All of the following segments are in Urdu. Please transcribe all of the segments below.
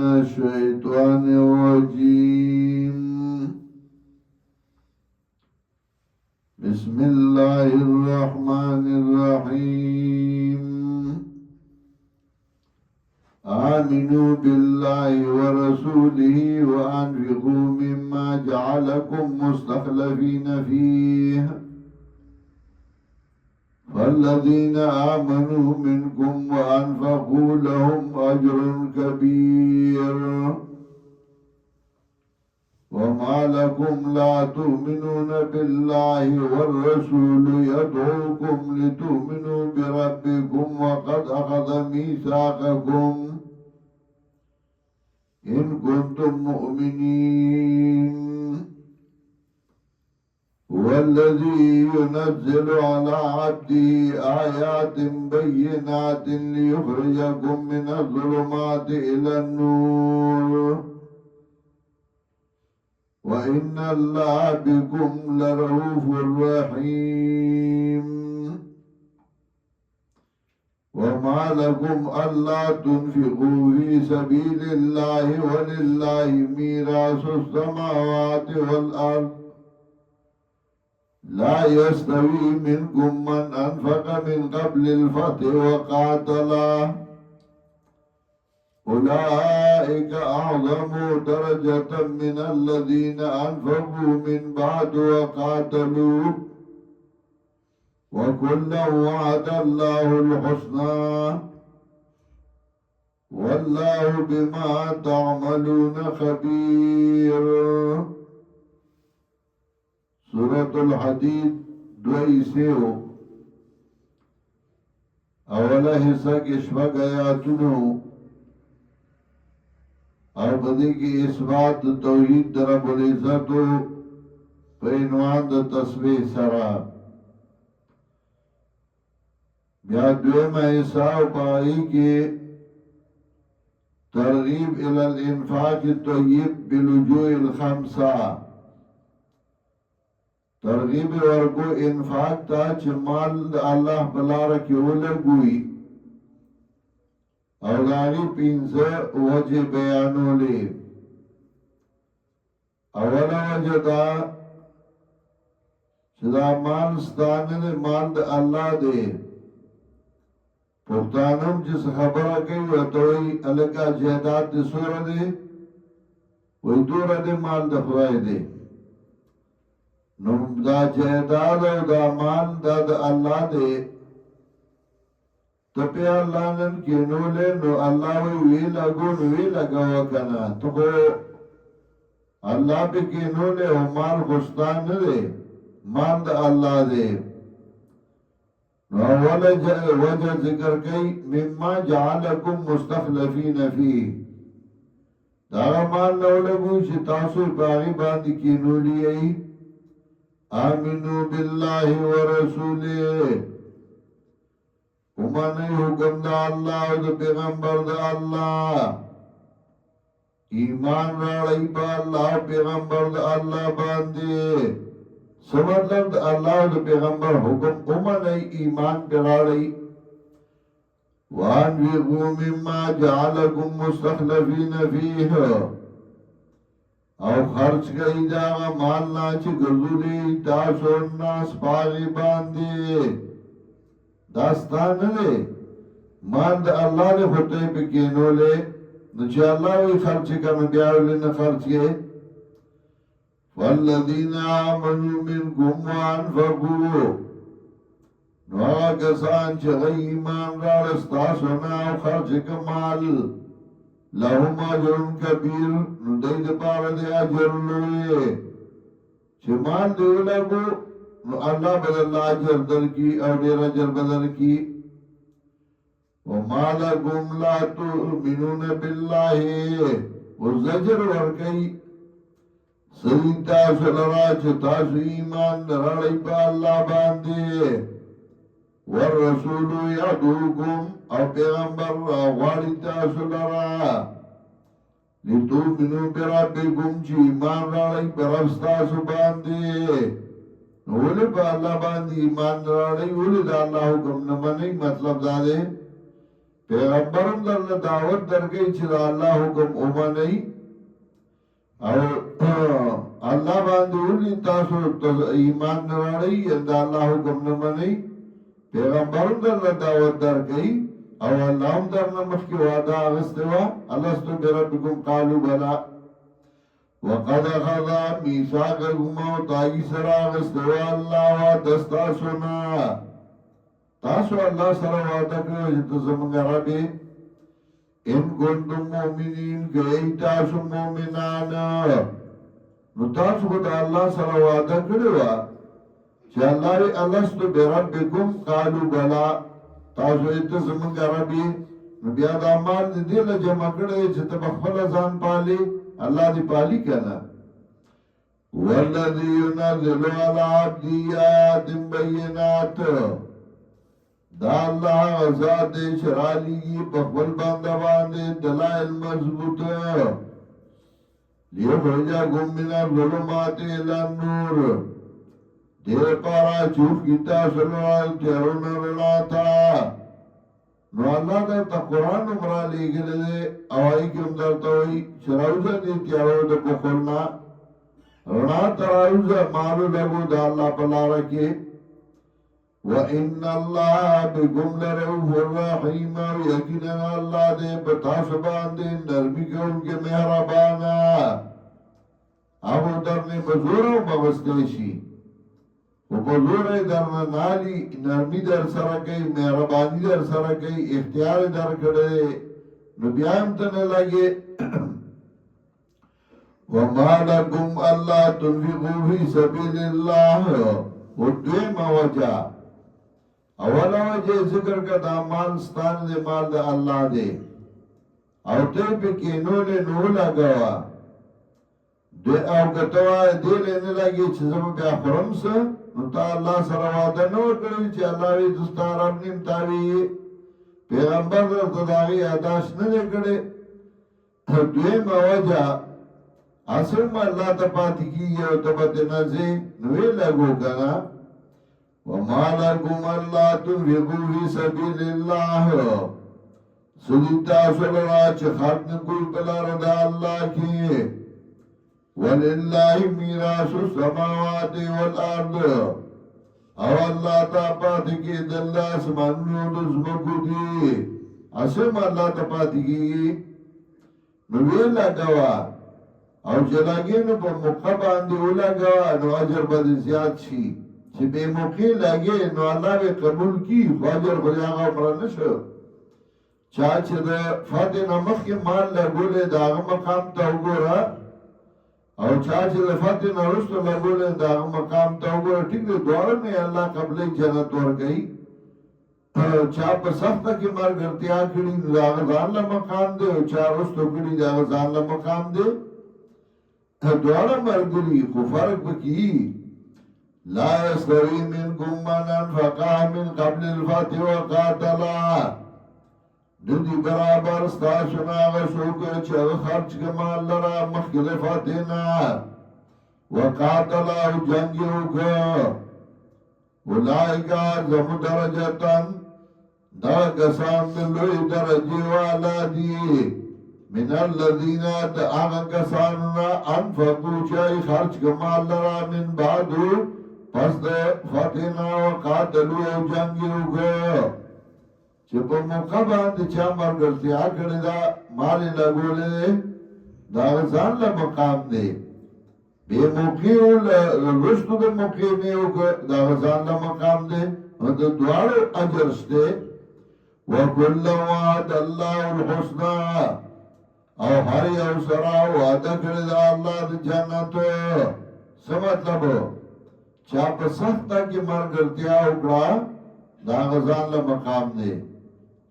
الشيطان الرجيم. بسم الله الرحمن الرحيم. آمنوا بالله ورسوله وأنفقوا مما جعلكم مستخلفين فيه، فالذين آمنوا منكم وأنفقوا لهم أجر كبير. وما لكم لا تؤمنون بالله والرسول يدعوكم لتؤمنوا بربكم وقد أخذ ميثاقكم إن كنتم مؤمنين. هو الذي ينزل على عبده آيات بينات ليخرجكم من الظلمات إلى النور، وإن الله بكم لرؤوف رحيم. وما لكم ألا تنفقوا في سبيل الله ولله ميراث السماوات والأرض، لا يستوي منكم من أنفق من قبل الفتح وقاتل، أولئك أعظم درجة من الذين أنفقوا من بعد وقاتلوا، وكلا وعد الله الحسنى، والله بما تعملون خبير. سورة الحديد دوئیسیو اولا حصہ کی شفق آیاتونو او بدی کی اثبات توحید در رب العزتو پینوان دا تسبیح سرا. بیا دویم حصہ پائی کی ترغیب الى الانفاق الطیب بالوجوه الخمسہ، ترغیب ورکو انفاق تا چه مال اللہ بلار کی ولگوی او داغی پینزه وجه بیانو لی. اولا وجه دا چه دا مال ستانه ده مال ده اللہ ده. پختانم جس خبره کئی وطوئی الگا جہداد ده سور ده وی دور ده مال ده خدای ده. نو دا جہداد او دا مال دا دا اللہ دے تپی اللہ نن کینو لے نو اللہ وی لگو نو وی لگا وکنا تو کو اللہ پی کینو لے او مال خستان دے مال دا اللہ دے. نو اولا وجہ ذکر کئی مما جعلکم مستخلفین فی، دا مال نو لگو چی تاسو باغی باندی کینو لیئی. آمنوا باللہ ورسولہ، امانی حکم دا اللہ و دا پیغمبر دا اللہ، ایمان راڑی با اللہ پیغمبر دا اللہ باندے. سمطلب دا اللہ و دا پیغمبر حکم امانی ایمان پر راڑی. وانفقوا مما جعلکم مستخلفین فیہ، او خرچ گئی داغا مالنا چی گردولی تاسو الناس پاغی باندی. داستان دے مال دا اللہ دے خطے پہ کینو لے نو چی اللہ وی خرچ کرن بیاولی نا خرچ گئے. فالذین آمنوا منکم وانفقوا، نو آگا کسان چی غی ایمان رارستاسونا او خرچ کمال لهم اجر کبیر، نو دید پارا دے اجر لوئے. چه مال دیو لگو نو اللہ بدل اجر در کی او دیر اجر بدل کی. وما لکم لا تؤمنون باللہ، والزجر ورکی سرین تاسو لرا چه تاسو ایمان درڑی پا اللہ باندے. والرسول یدعوکم، او پیغمبر غواری تاسو لرا لتؤمنوا بربکم چی ایمان راڑی پر افستاسو باندے. اولی پا اللہ باندی ایمان راڑی اولی دا اللہ حکم نمانی. مطلب دا دے پیغمبرم در دعوت درکې چې د الله حکم ومنئ او الله باندې ولي تاسو ایمان نه راړئ د الله حکم نه منئ پیغمبرم در دعوت درکې او الله هم در مخکې وعده اغسته وا الستو بربکم قالوا بلا وقد اخذ ميثاقكم وتاي سرا اغسته وا الله وعده تاسونا تاسو الله سره وعده کړو چې زمونږ رب ان کنتم مؤمنین گئی تاسو مؤمنان نو تاسو کو الله سره وعده کړو چې الله ری الستو بربکم قالوا بلا تاسو ایت زمونږ رب نو بیا د اعمال دې له جمع کړي چې ته خپل ځان پالي الله دې پالي کنه والذي ينزل على عبده آيات بينات دا الله ذات شرالی په خپل باندې دلائل مضبوط ليخرجكم من الظلمات الى النور دې پارا چوف کیتا سنوال تیرون رلاتا نو الله دا قرآن عمرہ لګل دې اوای کوم درته وي شراوزه دې تیارو د کوخلنا رڼا تراوزه مالو لګو دا الله په لار کې وَإِنَّ اللَّهَ بِكُمْ لَرَءُوفٌ رَحِيمٌ یقینا الله دې په تاسو باندې نرمي کوونکی مهربان هغه درنه مزور او مغستشي او په زور درنه نالي نرمي در سره کوي مهرباني در سره کوي اختیار در کړي نو بیا هم ته نه لګي وَمَا لَكُمْ أَلَّا تُنْفِقُوا فِي سَبِيلِ اللَّهِ ودویمه وجه اولا وجه ذکر کا دا مال ستان دے مال دا اللہ دے او تے پہ کینو لے نو لگوا دے او گتوا دے لینے لگی چیزم بیا خورم سا نو تا اللہ سرواتا نو کری چی اللہ وی دستا رب نیم تاوی پیغمبر در تداغی اداش ندے کرے دویم وجہ اصل ما اللہ تا پاتی کی یو تبت نزے نوی لگو کنا وَمَا لَكُمْ أَلَّا تُنْفِقُوا فِي سَبِيلِ اللَّهِ سُدِتَا سُلَرَا چه خرد نکوی پلار دا اللہ کی وَلِلَّهِ مِيرَاسُ السَّمَاوَاتِ وَالْأَرْضِ او اللہ تا پاتی کی دلہ سمانو دزمکو دی اسم اللہ تا پاتی کی نوی لگوا او چلاگی نو پا موقع باندی او لگوا نو عجر بد زیاد شی چې به موقع لګي نو الله به قبول کی خواجر خدای هغه پر نشو چا چې د فاتح نمخ کې مال لګولې داغه مقام ته وګوره او چا چې د فاتح نرسته لګولې داغه مقام ته وګوره ټیک دی دوړ نه الله قبلې جنت ورګي چا په سخته کې مرګرتیا کړی داغه ځان له مقام دی او چا رسته کړی داغه ځان له مقام دی دوړ مرګري خو فرق وکي لا يستوي منكم من انفق من قبل الفتح وقاتل ندی برابر ستاسونا غسوک چه خرچ کمال لرا مخکل فتحنا وقاتل او جنگیوک اولائکا زمو درجتن دا کسان دلوی درجی والا دی من الذین دا آغا کساننا انفقو چه خرچ کمال لرا من بعدو پس دا فتحنا و قاتلو او جنگیو گو چه پا موقع باندی چا مرگرتیا کرده دا مالی لگوله دا غزان لمقام دی بے موقعیو رشتو دا موقع نیو دا غزان لمقام دی و دا دوارو اجرشتے وکل وعد اللہ الحسنہ او هر یو سرا وعده کرده دا اللہ دا جنتو سمطلبو چا په سخته کې مرګرتیا وکړه دا غزان له مقام دی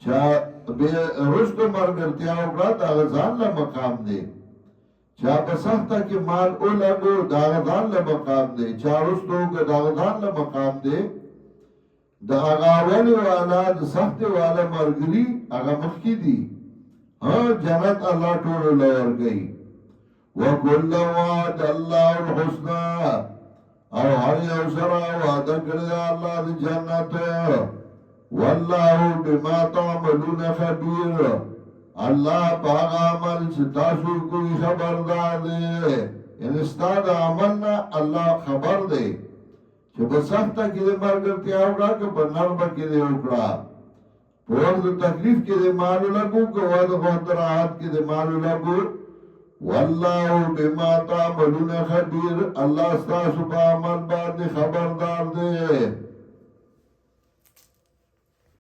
چا به رښتو مرګرتیا وکړه دا غزان له مقام دی چا په سخته کې مال اولګو دا غزان له مقام دی چا رښتو کې دا غزان له مقام دی دا هغه ولي والا د سخته والا مرګري هغه مخکې دي ها جنت الله ټول لور گئی وکل وعد الله الحسنى او هر یو سره وعده کړی دی الله د جنت والله بما تعملون خبیر الله پاک عمل چې تاسو کوئی خبردار دی یعنی ستا د عمل نه الله خبر دی چې په سخته کې د ملګرتیا وکړه که په نرمه کې دې وکړه په وخت د تکلیف کې دې مالو لګو که وخت د راحت کې دې مالو لګو والله بما تعملون خبیر الله ستاسو په عمل باندې خبردار دی